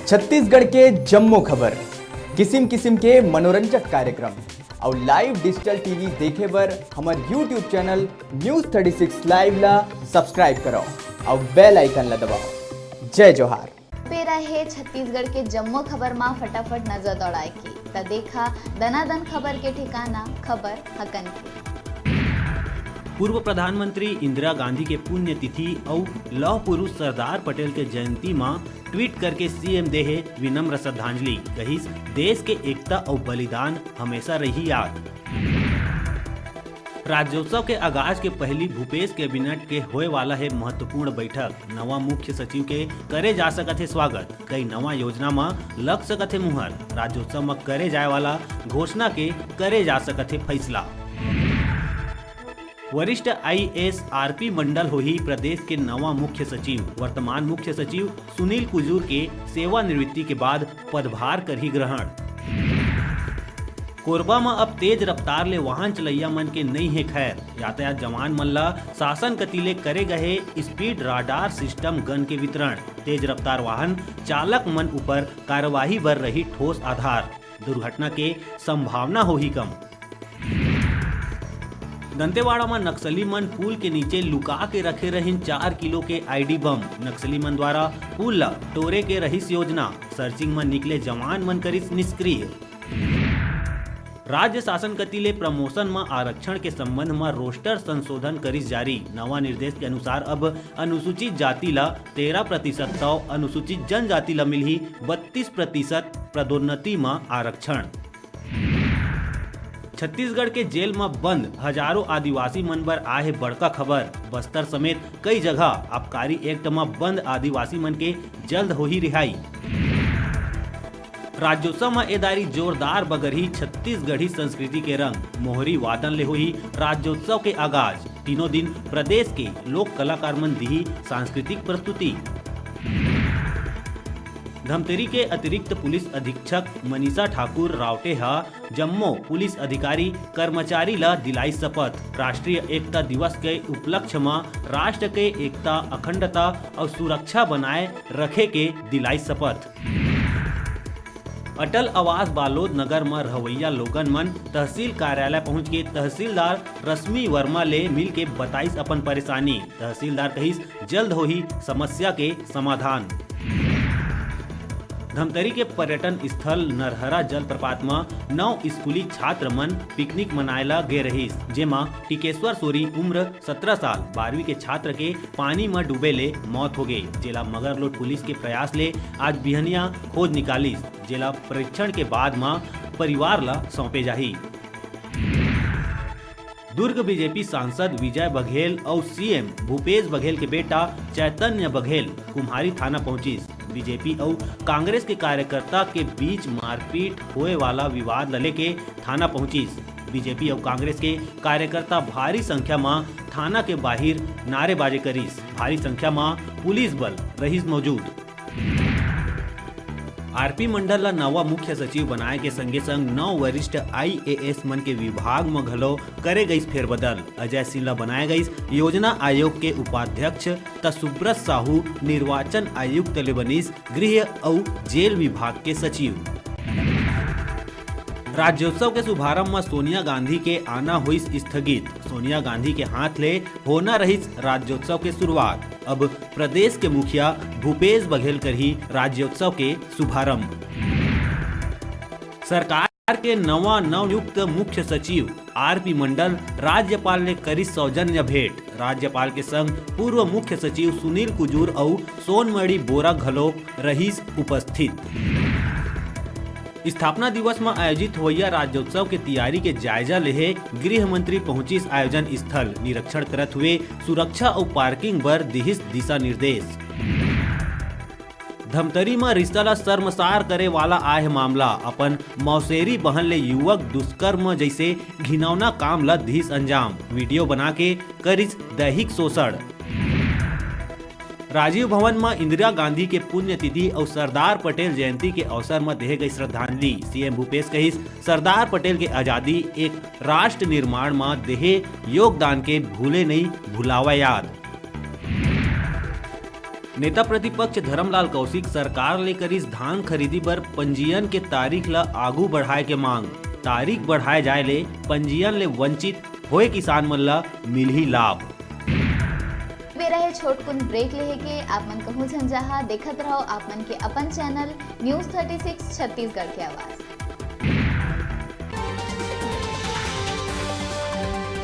छत्तीसगढ़ के जम्मो खबर, किसिम किसिम के मनोरंजक कार्यक्रम और लाइव डिजिटल टीवी देखे बर हमार यूट्यूब चैनल न्यूज़ 36 लाइव ला सब्सक्राइब करो और बेल आइकन ला दबाओ। जय जोहार। पेरा है छत्तीसगढ़ के जम्मो खबर में फटाफट नजर दौड़ाए की त देखा दनादन खबर के ठिकाना खबर हकन की। पूर्व प्रधानमंत्री इंदिरा गांधी के पुण्यतिथि और लौह पुरुष सरदार पटेल के जयंती में ट्वीट करके सीएम देहे विनम्र श्रद्धांजलि। कहिस देश के एकता और बलिदान हमेशा रही याद। राज्योत्सव के आगाज के पहली भूपेश कैबिनेट के होए वाला है महत्वपूर्ण बैठक। नवा मुख्य सचिव के करे जा सकत है स्वागत। कई नवा योजना में लग सकत है मुहर। राज्योत्सव में करे जाए वाला घोषणा के करे जा सकत है फैसला। वरिष्ठ आईएएस आरपी मंडल होही प्रदेश के नवा मुख्य सचिव। वर्तमान मुख्य सचिव सुनील कुजूर के सेवानिवृत्ति के बाद पदभार कर ही ग्रहण। कोरबा में अब तेज रफ्तार ले वाहन चलैया मन के नहीं है खैर। यातायात जवान मन ला शासन कतीले करे गए स्पीड राडार सिस्टम गन के वितरण। तेज रफ्तार वाहन चालक मन ऊपर कार्यवाही बर रही ठोस आधार। दुर्घटना के संभावना हो ही कम। दंतेवाड़ा में नक्सली मन पुल के नीचे लुका के रखे रहिन 4 किलो के आईडी बम। नक्सली मन द्वारा पुल ला टोरे के रहिस योजना। सर्चिंग में निकले जवान मन करिस निष्क्रिय। राज्य शासन कतीले प्रमोशन में आरक्षण के संबंध में रोस्टर संशोधन करिस जारी। नवा निर्देश के अनुसार अब अनुसूचित जाति ला 13% तो अनुसूचित जनजाति ला मिलही 32% पदोन्नति में आरक्षण। छत्तीसगढ़ के जेल में बंद हजारों आदिवासी मन बर आए बड़का खबर। बस्तर समेत कई जगह आबकारी एक्ट में बंद आदिवासी मन के जल्द हो ही रिहाई। राज्योत्सव में एदारी जोरदार बगरही छत्तीसगढ़ी संस्कृति के रंग। मोहरी वादन ले हुई राज्योत्सव के आगाज। तीनों दिन प्रदेश के लोक कलाकार मन दी सांस्कृतिक प्रस्तुति। धमतरी के अतिरिक्त पुलिस अधीक्षक मनीषा ठाकुर रावटेहा जम्मो पुलिस अधिकारी कर्मचारी ला दिलाई शपथ। राष्ट्रीय एकता दिवस के उपलक्ष्य में राष्ट्र के एकता अखंडता और सुरक्षा बनाए रखे के दिलाई शपथ। अटल आवास बालोद नगर में रहवैया लोगन मन तहसील कार्यालय पहुंच के तहसीलदार रश्मि वर्मा ले मिल के बताइस अपन परेशानी। तहसीलदार कहिस जल्द हो ही समस्या के समाधान। धमतरी के पर्यटन स्थल नरहरा जलप्रपात में 9 स्कूली छात्र मन पिकनिक मनाएला गे रहिस। जेमा टिकेश्वर सोरी उम्र 17 साल 12वीं के छात्र के पानी में डूबे ले मौत हो गई। जिला मगरलोड पुलिस के प्रयास ले आज बिहनिया खोज निकालिस। जिला परीक्षण के बाद में परिवार ला सौंपे जाही। दुर्ग बीजेपी सांसद विजय बघेल और सीएम भूपेश बघेल के बेटा चैतन्य बघेल कुम्हारी थाना पहुंचिस। बीजेपी और कांग्रेस के कार्यकर्ता के बीच मारपीट होए वाला विवाद लले के थाना पहुंचिस। बीजेपी और कांग्रेस के कार्यकर्ता भारी संख्या में थाना के बाहर नारेबाजी करिस। भारी संख्या में पुलिस बल रहिस मौजूद। आरपी मंडल ला नवा मुख्य सचिव बनाए के संगे संग 9 वरिष्ठ आईएएस मन के विभाग में घलो करे गई फेरबदल। अजय सिंह ला बनाए गई योजना आयोग के उपाध्यक्ष त सुब्रत साहू निर्वाचन आयुक्त ले बनिस गृह और जेल विभाग के सचिव। राज्योत्सव के शुभारंभ में सोनिया गांधी के आना हुई स्थगित। सोनिया गांधी के हाथ ले होना रही राज्योत्सव के शुरुआत। अब प्रदेश के मुखिया भूपेश बघेल कर ही राज्योत्सव के शुभारंभ। सरकार के नवनियुक्त मुख्य सचिव आरपी मंडल राज्यपाल ने करी सौजन्य भेंट। राज्यपाल के संग पूर्व मुख्य सचिव सुनील कुजूर और सोनमणि बोरा घलो रहीस उपस्थित। स्थापना दिवस में आयोजित होइया राज्योत्सव के तैयारी के जायजा लेहे गृह मंत्री पहुंचिस आयोजन स्थल। निरीक्षण करत हुए सुरक्षा और पार्किंग बर दिहिस दिशा निर्देश। धमतरी में रिश्ता ला शर्मसार करे वाला आए मामला। अपन मौसेरी बहन ले युवक दुष्कर्म जैसे घिनौना काम ला दिहिस अंजाम। वीडियो बना के करिस दैहिक शोषण। राजीव भवन में इंदिरा गांधी के पुण्यतिथि और सरदार पटेल जयंती के अवसर में देहे गई श्रद्धांजलि। सीएम भूपेश कहिस सरदार पटेल के आजादी एक राष्ट्र निर्माण में देहे योगदान के भूले नहीं भुलावा याद। नेता प्रतिपक्ष धर्मलाल कौशिक सरकार ले करिस धान खरीदी बर पंजीयन के तारीख ला आगू बढ़ाए के मांग। तारीख बढ़ाए जाए ले पंजीयन ले वंचित होए किसान मन ला मिलही लाभ। वे रहे छोटकुन ब्रेक लेहे के आप मन कहूँ झंझाहा देखत रहो आप मन के अपन चैनल न्यूज़ 36 छत्तीसगढ़ के आवाज।